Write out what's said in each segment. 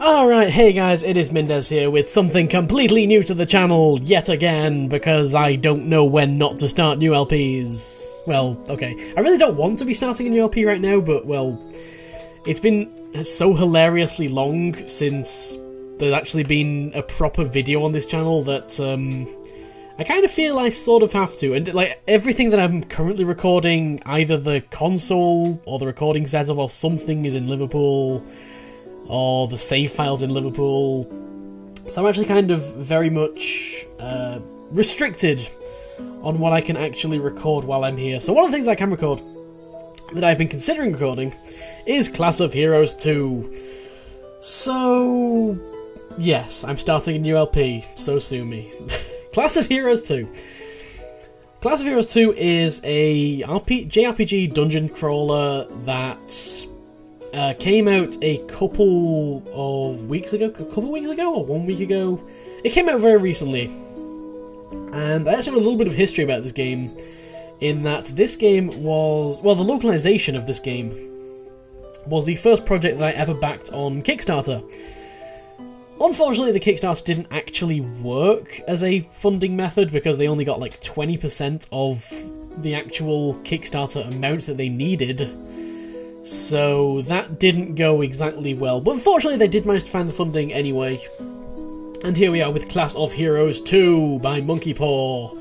Alright, hey guys, it is Mendez here with something completely new to the channel, yet again, because I don't know when not to start new LPs. Well, okay, I really don't want to be starting a new LP right now, but, well, it's been so hilariously long since there's actually been a proper video on this channel that, I kind of feel I sort of have to, and, like, everything that I'm currently recording, either the console, or the recording setup, or something is in Liverpool, or the save files in Liverpool, so I'm actually kind of very much restricted on what I can actually record while I'm here. So one of the things I can record, that I've been considering recording, is Class of Heroes 2. So, yes, I'm starting a new LP, so sue me. Class of Heroes 2. Class of Heroes 2 is a JRPG dungeon crawler that came out a couple weeks ago, or 1 week ago. It came out very recently, and I actually have a little bit of history about this game, in that this game was, well, the localization of this game was the first project that I ever backed on Kickstarter. Unfortunately, the Kickstarter didn't actually work as a funding method, because they only got like 20% of the actual Kickstarter amount that they needed. So that didn't go exactly well, but unfortunately they did manage to find the funding anyway. And here we are with Class of Heroes 2 by Monkey Paw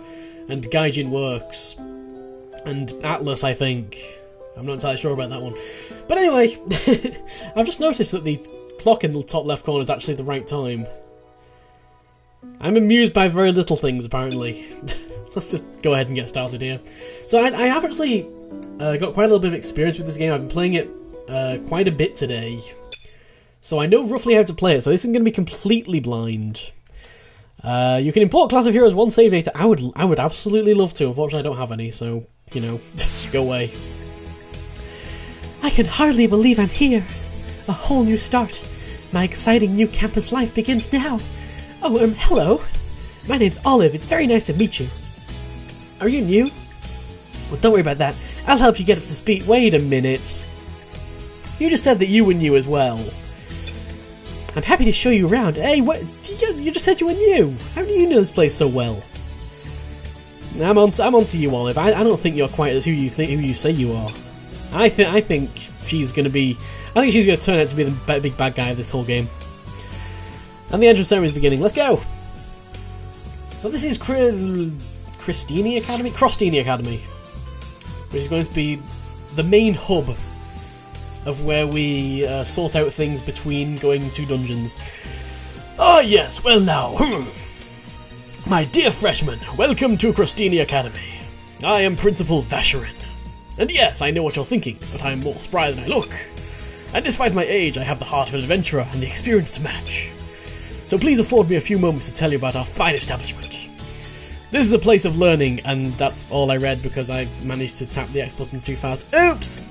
and Gaijin Works. And Atlas, I think. I'm not entirely sure about that one. But anyway, I've just noticed that the clock in the top left corner is actually the right time. I'm amused by very little things, apparently. Let's just go ahead and get started here. So I have actually got quite a little bit of experience with this game. I've been playing it quite a bit today, so I know roughly how to play it, so this isn't going to be completely blind. You can import Class of Heroes 1 save data. I would absolutely love to. Unfortunately, I don't have any, so, you know, go away. I can hardly believe I'm here. A whole new start. My exciting new campus life begins now. Oh, hello. My name's Olive. It's very nice to meet you. Are you new? Well, don't worry about that. I'll help you get up to speed. Wait a minute. You just said that you were new as well. I'm happy to show you around. Hey, what? You just said you were new. How do you know this place so well? I'm on to you, Olive. I don't think you're quite as who you say you are. I think she's gonna be. I think she's gonna turn out to be the big bad guy of this whole game. And the entrance ceremony is beginning. Let's go. So this is Crostini Academy, which is going to be the main hub of where we sort out things between going to dungeons. Ah yes, well now, my dear freshmen, welcome to Crostini Academy. I am Principal Vasherin. And yes, I know what you're thinking, but I am more spry than I look. And despite my age, I have the heart of an adventurer and the experience to match. So please afford me a few moments to tell you about our fine establishment. This is a place of learning, and that's all I read because I managed to tap the X button too fast. Oops!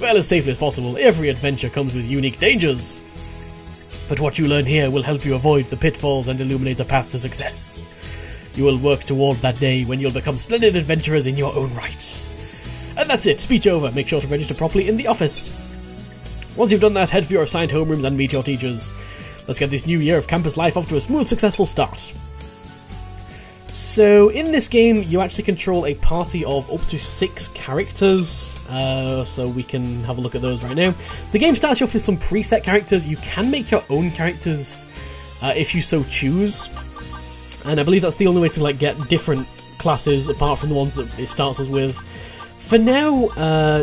Well, as safely as possible, every adventure comes with unique dangers. But what you learn here will help you avoid the pitfalls and illuminate a path to success. You will work toward that day when you'll become splendid adventurers in your own right. And that's it, speech over. Make sure to register properly in the office. Once you've done that, head for your assigned homerooms and meet your teachers. Let's get this new year of campus life off to a smooth, successful start. So, in this game, you actually control a party of up to 6 characters, so we can have a look at those right now. The game starts you off with some preset characters. You can make your own characters if you so choose, and I believe that's the only way to get different classes apart from the ones that it starts us with. For now,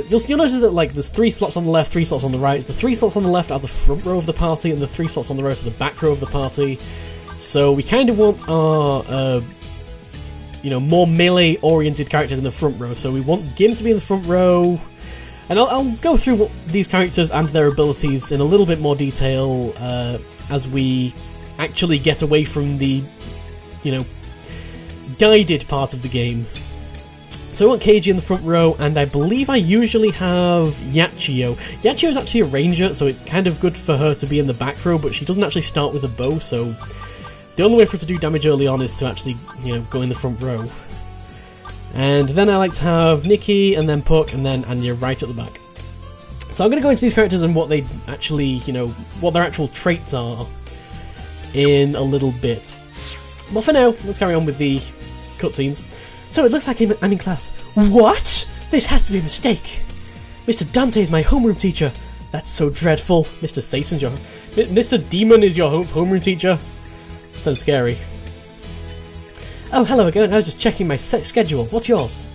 you'll notice that there's 3 slots on the left, 3 slots on the right. The 3 slots on the left are the front row of the party, and the 3 slots on the right are the back row of the party. So we kind of want our more melee-oriented characters in the front row. So we want Gim to be in the front row, and I'll go through these characters and their abilities in a little bit more detail as we actually get away from the, guided part of the game. So I want Keiji in the front row, and I believe I usually have Yachio. Yachio is actually a ranger, so it's kind of good for her to be in the back row, but she doesn't actually start with a bow, so the only way for her to do damage early on is to actually, go in the front row. And then I like to have Nikki, and then Puck, and then Anya right at the back. So I'm going to go into these characters and what they actually, you know, what their actual traits are in a little bit. But for now, let's carry on with the cutscenes. So it looks like I'm in class. What? This has to be a mistake. Mr. Dante is my homeroom teacher. That's so dreadful. Mr. Satan's your... Mr. Demon is your homeroom teacher? Sounds scary. Oh, hello again. I was just checking my schedule. What's yours?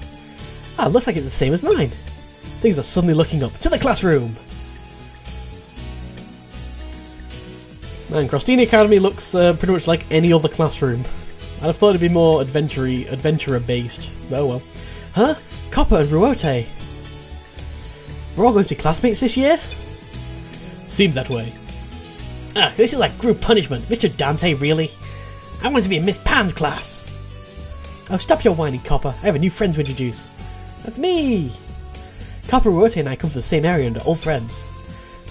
Ah, looks like it's the same as mine. Things are suddenly looking up. To the classroom! Man, Crostini Academy looks pretty much like any other classroom. I'd have thought it'd be more adventurer-based. Oh well. Huh? Copper and Ruote. We're all going to be classmates this year? Seems that way. Ah, this is like group punishment. Mr. Dante, really? I want to be in Miss Pan's class. Oh, stop your whining, Copper. I have a new friend to introduce. That's me! Copper, Ruote and I come from the same area and are old friends.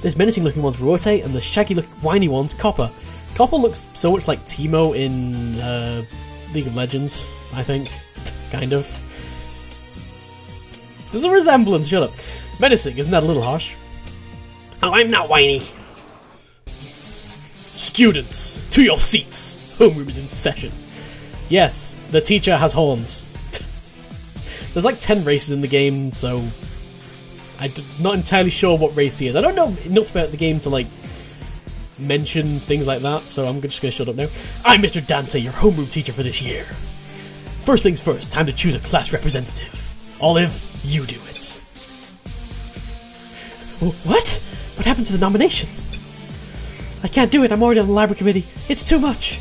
This menacing-looking one's Ruote, and the whiny one's Copper. Copper looks so much like Teemo in League of Legends, I think. Kind of. There's a resemblance, shut up. Menacing, isn't that a little harsh? Oh, I'm not whiny. Students, to your seats. Homeroom is in session. Yes, the teacher has horns. There's like 10 races in the game, so I'm not entirely sure what race he is. I don't know enough about the game to like mention things like that, so I'm just going to shut up now. I'm Mr. Dante, your homeroom teacher for this year. First things first, time to choose a class representative. Olive, you do it. What? What happened to the nominations? I can't do it, I'm already on the library committee. It's too much.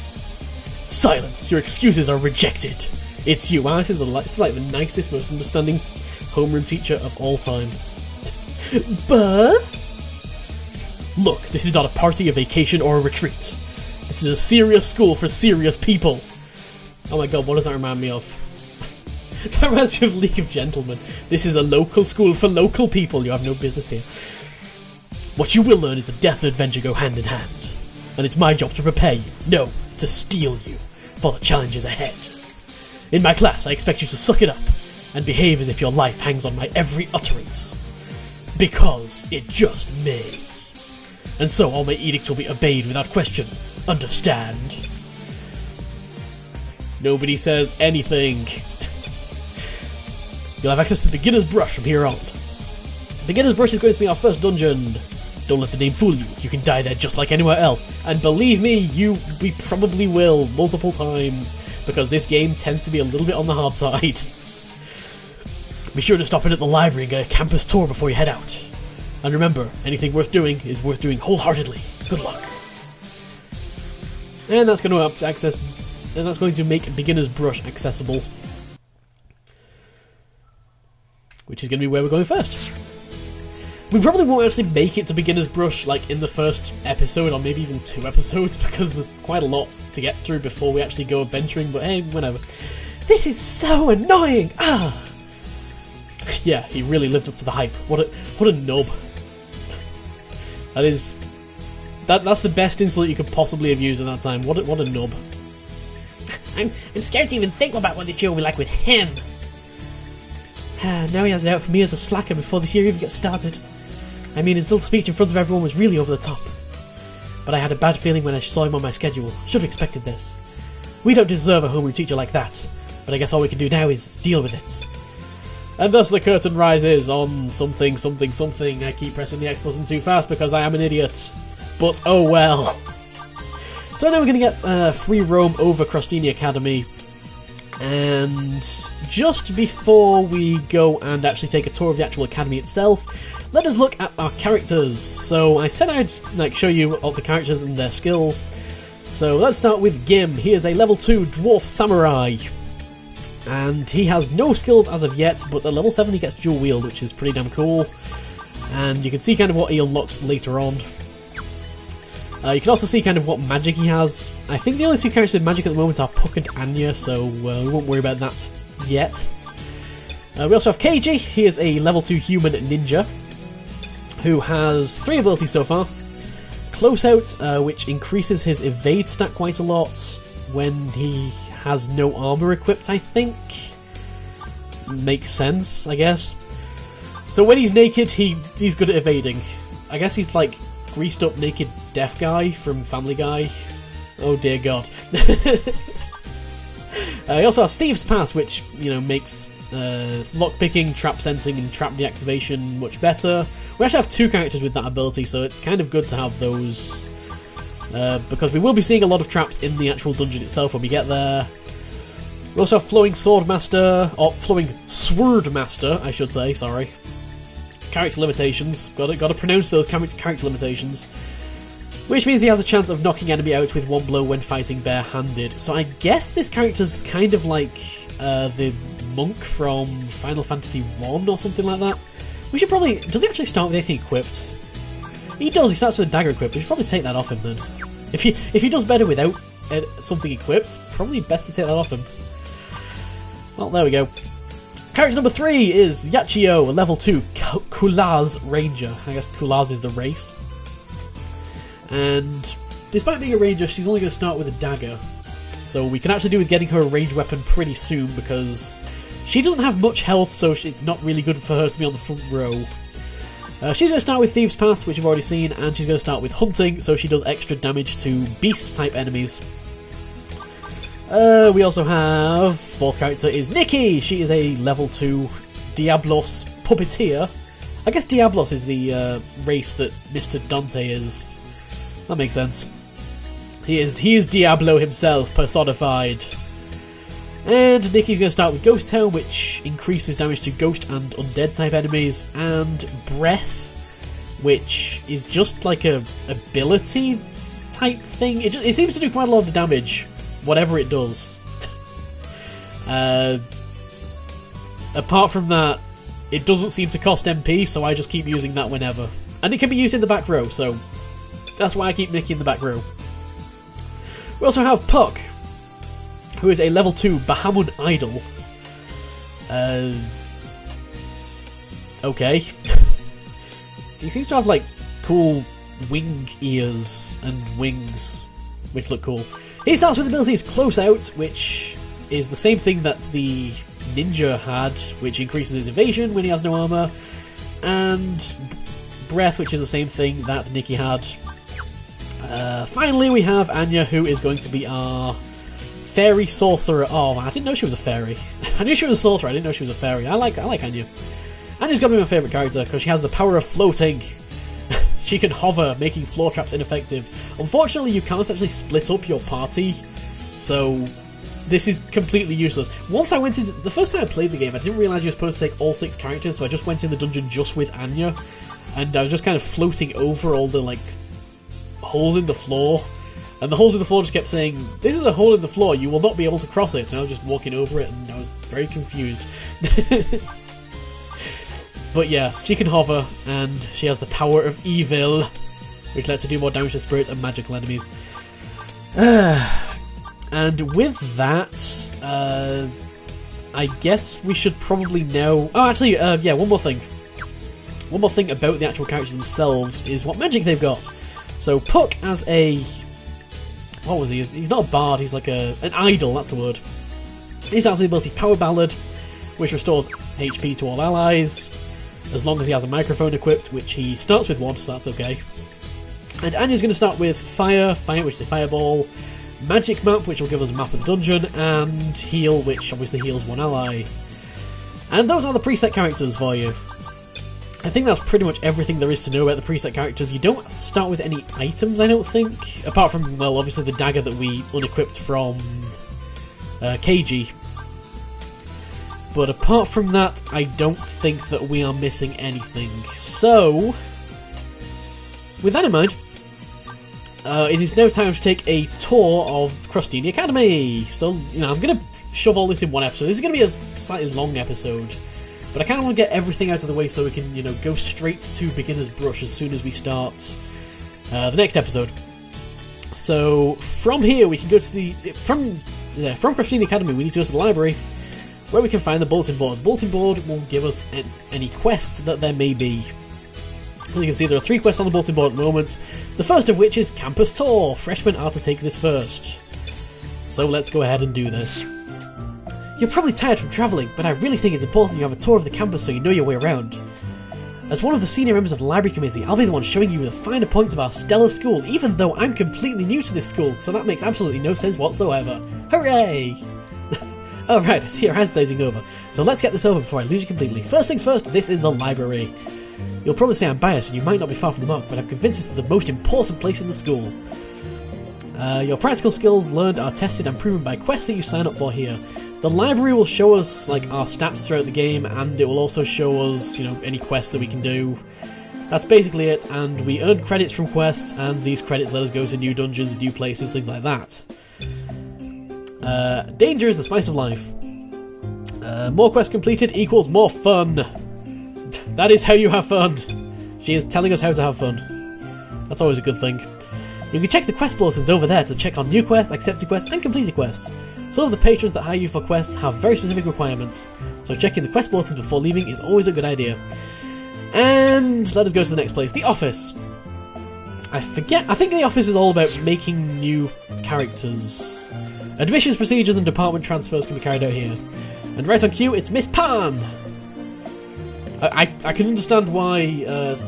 Silence, your excuses are rejected. It's you. Wow, this is like the nicest, most understanding homeroom teacher of all time. But look, this is not a party, a vacation, or a retreat. This is a serious school for serious people. Oh my god, what does that remind me of? That reminds me of League of Gentlemen. This is a local school for local people. You have no business here. What you will learn is that death and adventure go hand in hand. And it's my job to prepare you, no, to steel you, for the challenges ahead. In my class, I expect you to suck it up, and behave as if your life hangs on my every utterance. Because it just may. And so all my edicts will be obeyed without question. Understand? Nobody says anything. You'll have access to the beginner's brush from here on. Beginner's brush is going to be our first dungeon. Don't let the name fool you. You can die there just like anywhere else. And believe me, we probably will multiple times, because this game tends to be a little bit on the hard side. Be sure to stop in at the library and get a campus tour before you head out. And remember, anything worth doing is worth doing wholeheartedly. Good luck. And that's going to make beginner's brush accessible, which is going to be where we're going first. We probably won't actually make it to beginner's brush like in the first episode, or maybe even 2 episodes, because there's quite a lot to get through before we actually go adventuring, but hey, whatever. This is so annoying! Ah! Yeah, he really lived up to the hype. What a nub. That's the best insult you could possibly have used at that time. What a nub. I'm scared to even think about what this year will be like with him. Now he has it out for me as a slacker before this year even gets started. I mean, his little speech in front of everyone was really over the top. But I had a bad feeling when I saw him on my schedule. Should have expected this. We don't deserve a homeroom teacher like that, but I guess all we can do now is deal with it. And thus the curtain rises on something, something, something. I keep pressing the X button too fast because I am an idiot. But oh well. So now we're going to get free roam over Crostini Academy. And just before we go and actually take a tour of the actual academy itself, let us look at our characters. So I said I'd show you all the characters and their skills. So let's start with Gim. He is a level 2 dwarf samurai. And he has no skills as of yet, but at level 7 he gets dual wield, which is pretty damn cool. And you can see kind of what he unlocks later on. You can also see kind of what magic he has. I think the only 2 characters with magic at the moment are Puck and Anya, so we won't worry about that yet. We also have Keiji. He is a level 2 human ninja who has 3 abilities so far. Close Out, which increases his evade stat quite a lot when he has no armor equipped, I think. Makes sense, I guess. So when he's naked, he's good at evading. I guess he's like greased up naked deaf guy from Family Guy. Oh dear God. We also have Steve's Pass, which, you know, makes lockpicking, trap sensing, and trap deactivation much better. We actually have 2 characters with that ability, so it's kind of good to have those. Because we will be seeing a lot of traps in the actual dungeon itself when we get there. We also have Flowing Sword Master, or Flowing Sword Master, I should say, sorry. Character limitations, gotta pronounce those character limitations. Which means he has a chance of knocking enemy out with one blow when fighting bare-handed. So I guess this character's kind of like the monk from Final Fantasy 1 or something like that. We should probably... Does he actually start with anything equipped? He does, he starts with a dagger equipped. We should probably take that off him then. If he does better without something equipped, probably best to take that off him. Well, there we go. Character number 3 is Yachio, a level 2 Kulaz Ranger. I guess Kulaz is the race. And despite being a ranger, she's only going to start with a dagger. So we can actually do with getting her a ranged weapon pretty soon, because she doesn't have much health, so it's not really good for her to be on the front row. She's going to start with Thieves' Pass, which you've already seen, and she's going to start with Hunting, so she does extra damage to beast-type enemies. We also have... 4th character is Nikki! She is a level 2 Diablos Puppeteer. I guess Diablos is the race that Mr. Dante is. That makes sense. He is Diablo himself, personified. And Nikki's going to start with Ghost Town, which increases damage to ghost and undead type enemies, and Breath, which is just like a ability type thing. It seems to do quite a lot of the damage, whatever it does. Apart from that, it doesn't seem to cost MP, so I just keep using that whenever. And it can be used in the back row, so that's why I keep Nikki in the back row. We also have Puck, who is a level 2 Bahamut Idol. Okay. He seems to have like cool wing ears and wings, which look cool. He starts with abilities Close Out, which is the same thing that the ninja had, which increases his evasion when he has no armor, and Breath, which is the same thing that Nikki had. Finally, we have Anya, who is going to be our fairy sorcerer. Oh, I didn't know she was a fairy. I knew she was a sorcerer, I didn't know she was a fairy. I like Anya. Anya's gonna be my favourite character because she has the power of floating. She can hover, making floor traps ineffective. Unfortunately, you can't actually split up your party, so this is completely useless. Once I went into... The first time I played the game, I didn't realise you were supposed to take all 6 characters, so I just went in the dungeon just with Anya, and I was just kind of floating over all the, like, holes in the floor, and the holes in the floor just kept saying, "This is a hole in the floor, you will not be able to cross it," and I was just walking over it, and I was very confused. But yes, she can hover, and she has the power of evil, which lets her do more damage to spirits and magical enemies. And with that, I guess we should probably know... Oh, actually, yeah, one more thing. One more thing about the actual characters themselves is what magic they've got. So Puck as a... What was he? He's not a bard, he's like an idol, that's the word. He's has the ability Power Ballad, which restores HP to all allies, as long as he has a microphone equipped, which he starts with 1, so that's okay. And Anya's going to start with Fire, which is a fireball, Magic Map, which will give us a map of the dungeon, and Heal, which obviously heals 1 ally. And those are the preset characters for you. I think that's pretty much everything there is to know about the preset characters. You don't start with any items, I don't think, apart from, well, obviously the dagger that we unequipped from KG. But apart from that, I don't think that we are missing anything. So, with that in mind, it is now time to take a tour of Crostini Academy. So, you know, I'm going to shove all this in one episode. This is going to be a slightly long episode, but I kind of want to get everything out of the way so we can, you know, go straight to Beginner's Brush as soon as we start the next episode. So, from here, we can go to the... From Crostini Academy, we need to go to the library, where we can find the bulletin board. The bulletin board will give us any quests that there may be. As you can see, there are 3 quests on the bulletin board at the moment, the first of which is Campus Tour. Freshmen are to take this first. So let's go ahead and do this. You're probably tired from travelling, but I really think it's important you have a tour of the campus so you know your way around. As one of the senior members of the library committee, I'll be the one showing you the finer points of our stellar school, even though I'm completely new to this school, so that makes absolutely no sense whatsoever. Hooray! Alright, I see your eyes blazing over, so let's get this over before I lose you completely. First things first, this is the library. You'll probably say I'm biased and you might not be far from the mark, but I'm convinced this is the most important place in the school. Your practical skills learned are tested and proven by quests that you sign up for here. The library will show us like our stats throughout the game, and it will also show us, you know, any quests that we can do. That's basically it, and we earn credits from quests, and these credits let us go to new dungeons, new places, things like that. Danger is the spice of life. More quests completed equals more fun. That is how you have fun. She is telling us how to have fun. That's always a good thing. You can check the quest bulletins over there to check on new quests, accepted quests, and completed quests. Some of the patrons that hire you for quests have very specific requirements, so checking the quest bulletins before leaving is always a good idea. And let us go to the next place, the office. I think the office is all about making new characters. Admissions procedures and department transfers can be carried out here. And right on cue, it's Miss Palm! I can understand why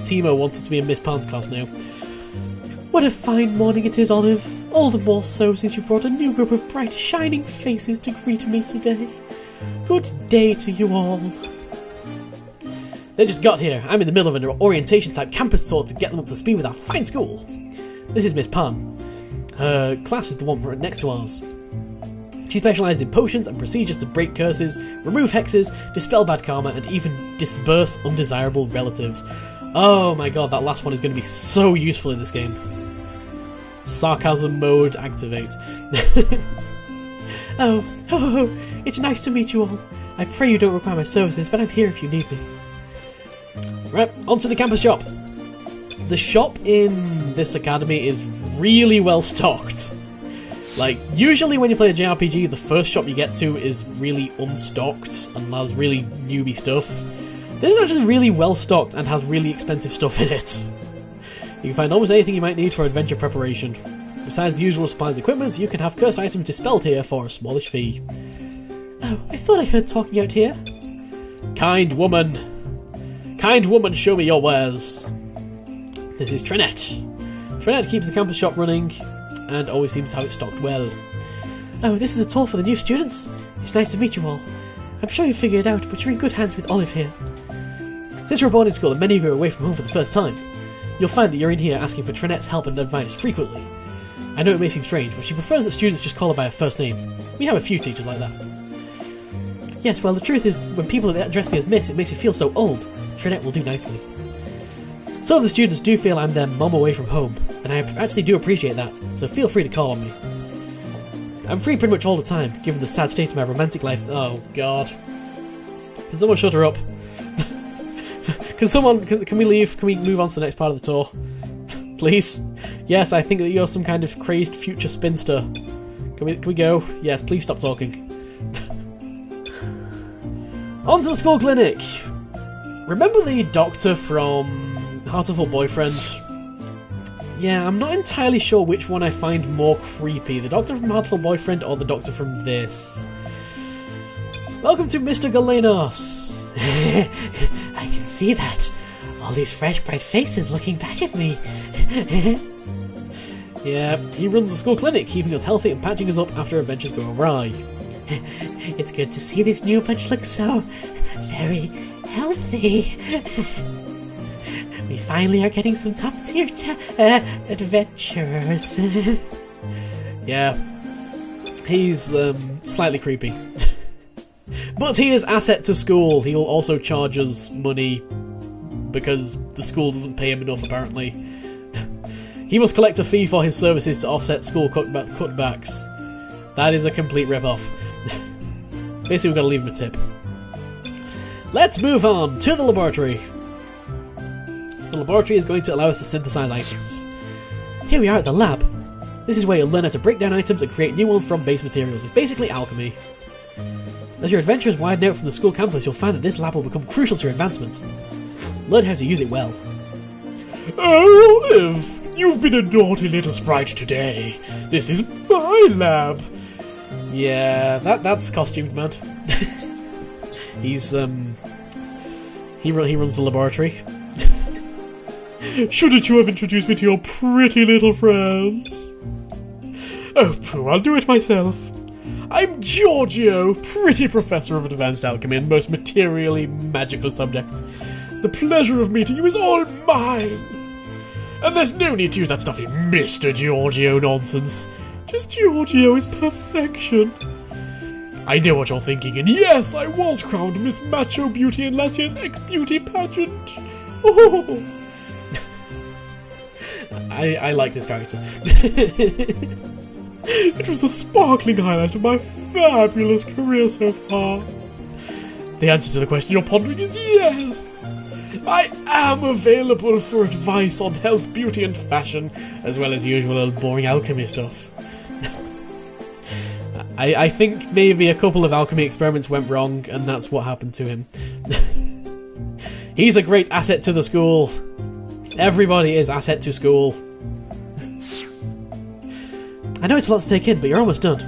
Timo wanted to be in Miss Palm's class now. What a fine morning it is, Olive. All the more so since you've brought a new group of bright, shining faces to greet me today. Good day to you all. They just got here. I'm in the middle of an orientation-type campus tour to get them up to speed with our fine school. This is Miss Palm. Her class is the one right next to ours. She specialises in potions and procedures to break curses, remove hexes, dispel bad karma, and even disperse undesirable relatives. Oh my god, that last one is going to be so useful in this game. Sarcasm mode activate. Oh, it's nice to meet you all. I pray you don't require my services, but I'm here if you need me. Right, onto the campus shop. The shop in this academy is really well stocked. Like, usually when you play a JRPG, the first shop you get to is really unstocked and has really newbie stuff. This is actually really well stocked and has really expensive stuff in it. You can find almost anything you might need for adventure preparation. Besides the usual supplies and equipment, you can have cursed items dispelled here for a smallish fee. Oh, I thought I heard talking out here. Kind woman, show me your wares. This is Trinette. Trinette keeps the campus shop running and always seems to have it stocked well. Oh, this is a tour for the new students? It's nice to meet you all. I'm sure you figured it out, but you're in good hands with Olive here. Since you're a boarding school and many of you are away from home for the first time, you'll find that you're in here asking for Trinette's help and advice frequently. I know it may seem strange, but she prefers that students just call her by her first name. We have a few teachers like that. Yes, well, the truth is, when people address me as Miss, it makes me feel so old. Trinette will do nicely. Some of the students do feel I'm their mum away from home, and I actually do appreciate that, so feel free to call on me. I'm free pretty much all the time, given the sad state of my romantic life. Oh, God. Can someone shut her up? Can we leave? Can we move on to the next part of the tour? Please? Yes, I think that you're some kind of crazed future spinster. Can we go? Yes, please stop talking. On to the school clinic! Remember the doctor from Heartful Boyfriend? Yeah, I'm not entirely sure which one I find more creepy, the doctor from Heartful Boyfriend or the doctor from this. Welcome to Mr. Galenos! I can see that. All these fresh, bright faces looking back at me. Yeah, he runs the school clinic, keeping us healthy and patching us up after adventures go awry. It's good to see this new bunch look so very healthy. We finally are getting some top-tier adventurers. Yeah, he's slightly creepy. But he is asset to school. He will also charge us money because the school doesn't pay him enough, apparently. He must collect a fee for his services to offset school cutbacks. That is a complete rip-off. Basically, we've got to leave him a tip. Let's move on to the laboratory. The laboratory is going to allow us to synthesize items. Here we are at the lab. This is where you'll learn how to break down items and create new ones from base materials. It's basically alchemy. As your adventures widen out from the school campus, you'll find that this lab will become crucial to your advancement. Learn how to use it well. Oh, Olive! You've been a naughty little sprite today. This is my lab. Yeah, that's costumed, man. He runs the laboratory. Shouldn't you have introduced me to your pretty little friends? Oh, pooh, I'll do it myself. I'm Giorgio, pretty professor of advanced alchemy and most materially magical subjects. The pleasure of meeting you is all mine. And there's no need to use that stuffy Mr. Giorgio nonsense. Just Giorgio is perfection. I know what you're thinking, and yes, I was crowned Miss Macho Beauty in last year's X-Beauty pageant. Oh. I like this character. It was the sparkling highlight of my fabulous career so far. The answer to the question you're pondering is yes. I am available for advice on health, beauty and fashion, as well as usual old boring alchemy stuff. I think maybe a couple of alchemy experiments went wrong, and that's what happened to him. He's a great asset to the school. Everybody is asset to school. I know it's a lot to take in, but you're almost done.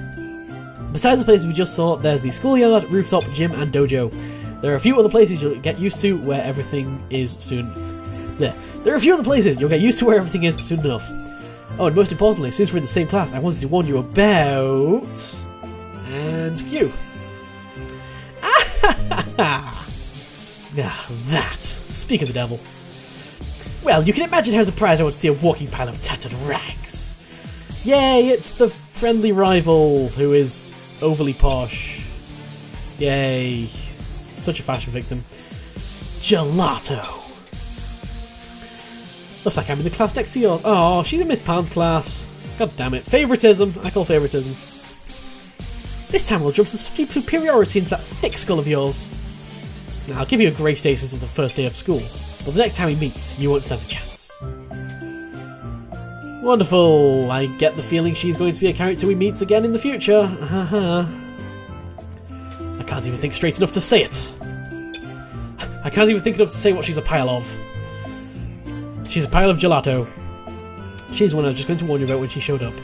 Besides the places we just saw, there's the schoolyard, rooftop, gym and dojo. There are a few other places you'll get used to where everything is soon... There are a few other places you'll get used to where everything is soon enough. Oh, and most importantly, since we're in the same class, I wanted to warn you about... And Q. Ah, that. Speak of the devil. Well, you can imagine how surprised I would see a walking pile of tattered rags. Yay, it's the friendly rival who is overly posh. Yay. Such a fashion victim. Gelato. Looks like I'm in the class next to yours. Oh, she's in Miss Pan's class. God damn it. Favoritism. I call favoritism. This time we'll jump to steep superiority into that thick skull of yours. Now, I'll give you a grey status as the first day of school, but the next time we meet, you won't stand a chance. Wonderful. I get the feeling she's going to be a character we meet again in the future. I can't even think straight enough to say it. I can't even think enough to say what she's a pile of. She's a pile of gelato. She's the one I was just going to warn you about when she showed up.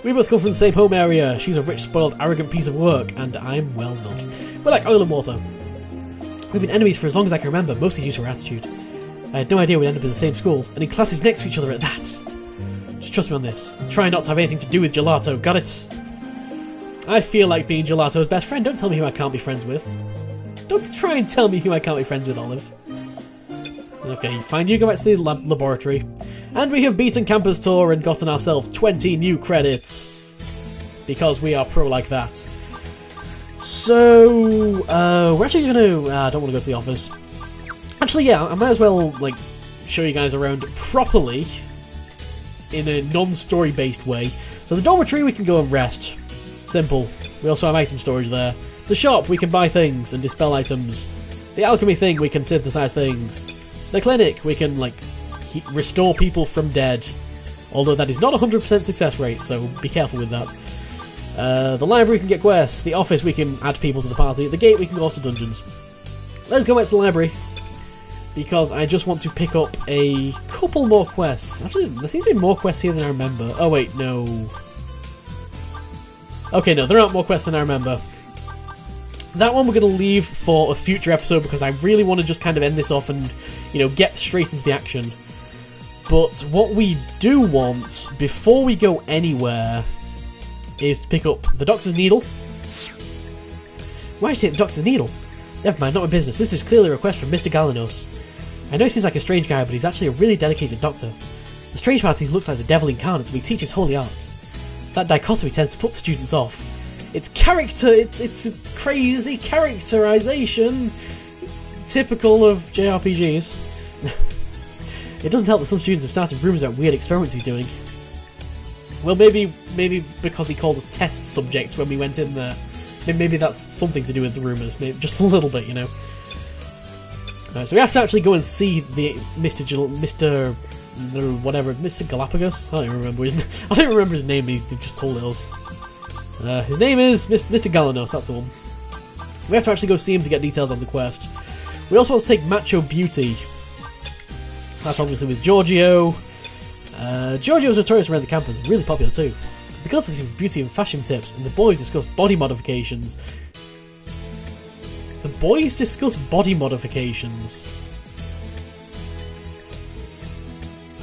We both come from the same home area. She's a rich, spoiled, arrogant piece of work, and I'm, well, not. We're like oil and water. We've been enemies for as long as I can remember, mostly due to her attitude. I had no idea we'd end up in the same school, and in classes next to each other at that. Just trust me on this. Try not to have anything to do with gelato, got it? I feel like being Gelato's best friend. Don't tell me who I can't be friends with. Don't try and tell me who I can't be friends with, Olive. Okay, fine, you go back to the laboratory. And we have beaten Campus Tour and gotten ourselves 20 new credits. Because we are pro like that. So, we're actually gonna... I don't want to go to the office. Actually, yeah, I might as well, like, show you guys around properly. In a non-story based way. So the dormitory, we can go and rest. Simple. We also have item storage there. The shop, we can buy things and dispel items. The alchemy thing, we can synthesize things. The clinic, we can, like... restore people from dead, although that is not 100% success rate, so be careful with that. The library can get quests, the office we can add people to the party, the gate we can go off to dungeons. Let's go back to the library, because I just want to pick up a couple more quests. Actually, there seems to be more quests here than I remember. Oh wait, no. Okay, no, there aren't more quests than I remember. That one we're going to leave for a future episode, because I really want to just kind of end this off and, you know, get straight into the action. But what we do want, before we go anywhere, is to pick up the Doctor's Needle. Why did you take the Doctor's Needle? Never mind, not my business. This is clearly a request from Mr. Galanos. I know he seems like a strange guy, but he's actually a really dedicated doctor. The strange part is he looks like the devil incarnate, but he teaches holy arts. That dichotomy tends to put the students off. It's character, it's a crazy characterization, typical of JRPGs. It doesn't help that some students have started rumours about weird experiments he's doing. Well, maybe because he called us test subjects when we went in there. Maybe that's something to do with the rumours, maybe just a little bit, you know. So we have to actually go and see the Mr. Galapagos. I don't even remember his name. They've just told us. His name is Mr. Galanos. That's the one. We have to actually go see him to get details on the quest. We also want to take Macho Beauty. That's obviously with Giorgio. Giorgio's notorious around the campus and really popular too. The girls see beauty and fashion tips, and the boys discuss body modifications. The boys discuss body modifications.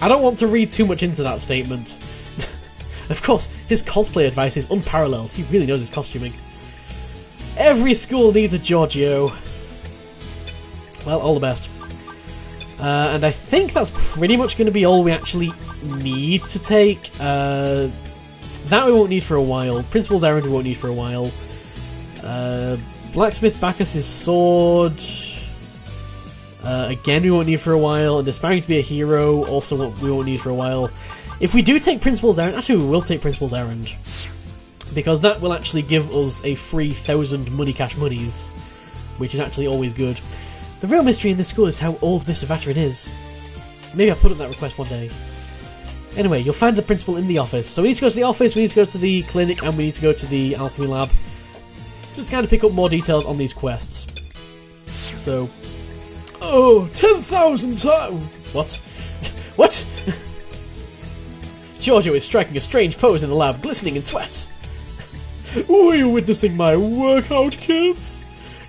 I don't want to read too much into that statement. Of course, his cosplay advice is unparalleled. He really knows his costuming. Every school needs a Giorgio. Well, all the best. And I think that's pretty much going to be all we actually need to take. That we won't need for a while. Principal's Errand we won't need for a while. Blacksmith Bacchus's sword. Again, we won't need for a while. And Aspiring to be a Hero, also we won't need for a while. If we do take Principal's Errand, actually we will take Principal's Errand. Because that will actually give us a free 1,000 money cash monies. Which is actually always good. The real mystery in this school is how old Mr. Vatrin is. Maybe I'll put in that request one day. Anyway, you'll find the principal in the office. So we need to go to the office, we need to go to the clinic, and we need to go to the alchemy lab. Just to kind of pick up more details on these quests. So... Oh, 10,000 times! What? What? Giorgio is striking a strange pose in the lab, glistening in sweat. Were you witnessing my workout, kids?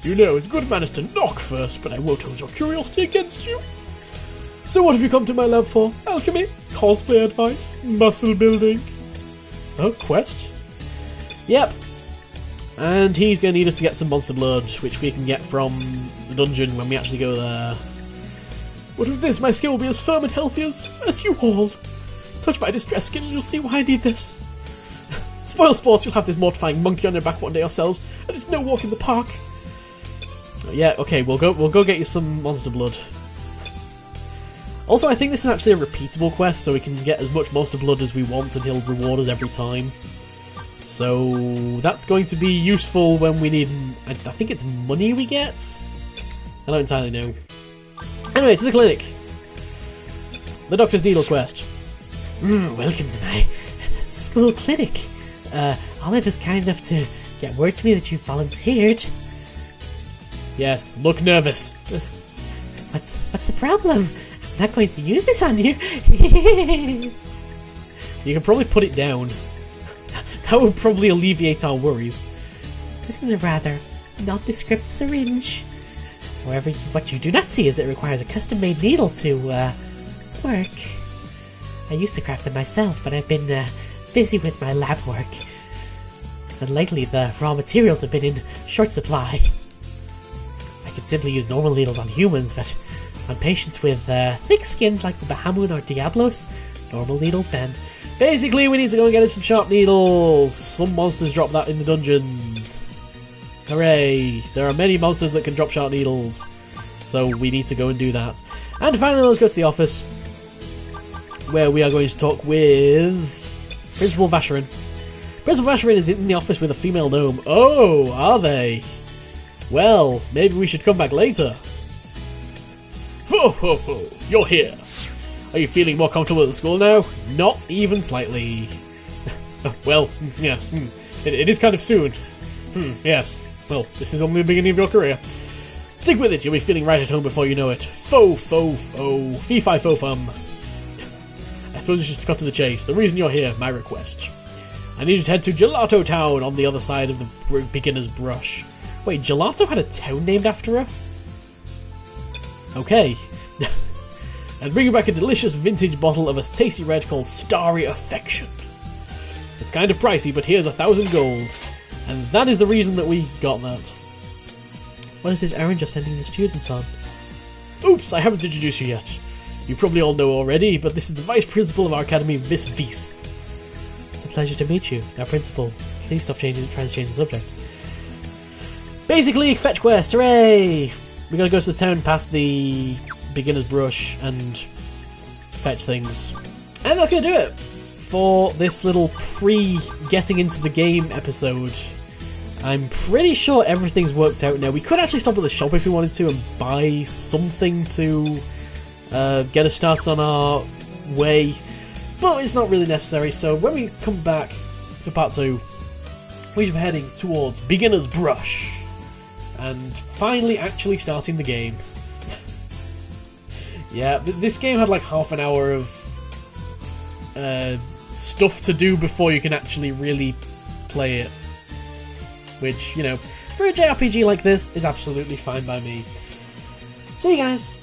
You know, it's good manners to knock first, but I won't hold your curiosity against you. So what have you come to my lab for? Alchemy? Cosplay advice? Muscle building? Oh, quest? Yep. And he's going to need us to get some monster blood, which we can get from the dungeon when we actually go there. What of this? My skin will be as firm and healthy as you all. Touch my distressed skin and you'll see why I need this. Spoil sports, you'll have this mortifying monkey on your back one day yourselves, and it's no walk in the park. Yeah, okay, we'll go get you some monster blood. Also, I think this is actually a repeatable quest, so we can get as much monster blood as we want and he'll reward us every time. So that's going to be useful when we need... I think it's money we get? I don't entirely know. Anyway, to the clinic. The Doctor's Needle quest. Welcome to my school clinic. Olive is kind enough to get word to me that you volunteered. Yes, look nervous. What's the problem? I'm not going to use this on you. You can probably put it down. That would probably alleviate our worries. This is a rather nondescript syringe. However, what you do not see is it requires a custom-made needle to work. I used to craft them myself, but I've been busy with my lab work. And lately the raw materials have been in short supply. I could simply use normal needles on humans, but on patients with thick skins like the Bahamut or Diablos, normal needles bend. Basically, we need to go and get some sharp needles. Some monsters drop that in the dungeon. Hooray! There are many monsters that can drop sharp needles, so we need to go and do that. And finally, let's go to the office, where we are going to talk with Principal Vacherin. Principal Vacherin is in the office with a female gnome. Oh, are they? Well, maybe we should come back later. Ho ho ho! You're here. Are you feeling more comfortable at the school now? Not even slightly. Well, yes. It is kind of soon. Yes. Well, this is only the beginning of your career. Stick with it, you'll be feeling right at home before you know it. Fo, fee fi fo fum. I suppose we should cut to the chase. The reason you're here, my request. I need you to head to Gelato Town on the other side of the beginner's brush. Wait, Gelato had a town named after her? Okay. And bring you back a delicious vintage bottle of a tasty red called Starry Affection. It's kind of pricey, but here's 1,000 gold. And that is the reason that we got that. What is this errand you're sending the students on? Oops, I haven't introduced you yet. You probably all know already, but this is the Vice Principal of our Academy, Miss Weiss. It's a pleasure to meet you, our Principal. Please stop trying to change the subject. Basically, fetch quest, hooray! We gotta go to the town past the beginner's brush and fetch things. And that's gonna do it for this little pre-getting into the game episode. I'm pretty sure everything's worked out now. We could actually stop at the shop if we wanted to and buy something to get us started on our way, but it's not really necessary. So when we come back to part 2, we should be heading towards Beginner's Brush and finally actually starting the game. Yeah, this game had like half an hour of stuff to do before you can actually really play it. Which, you know, for a JRPG like this is absolutely fine by me. See you guys!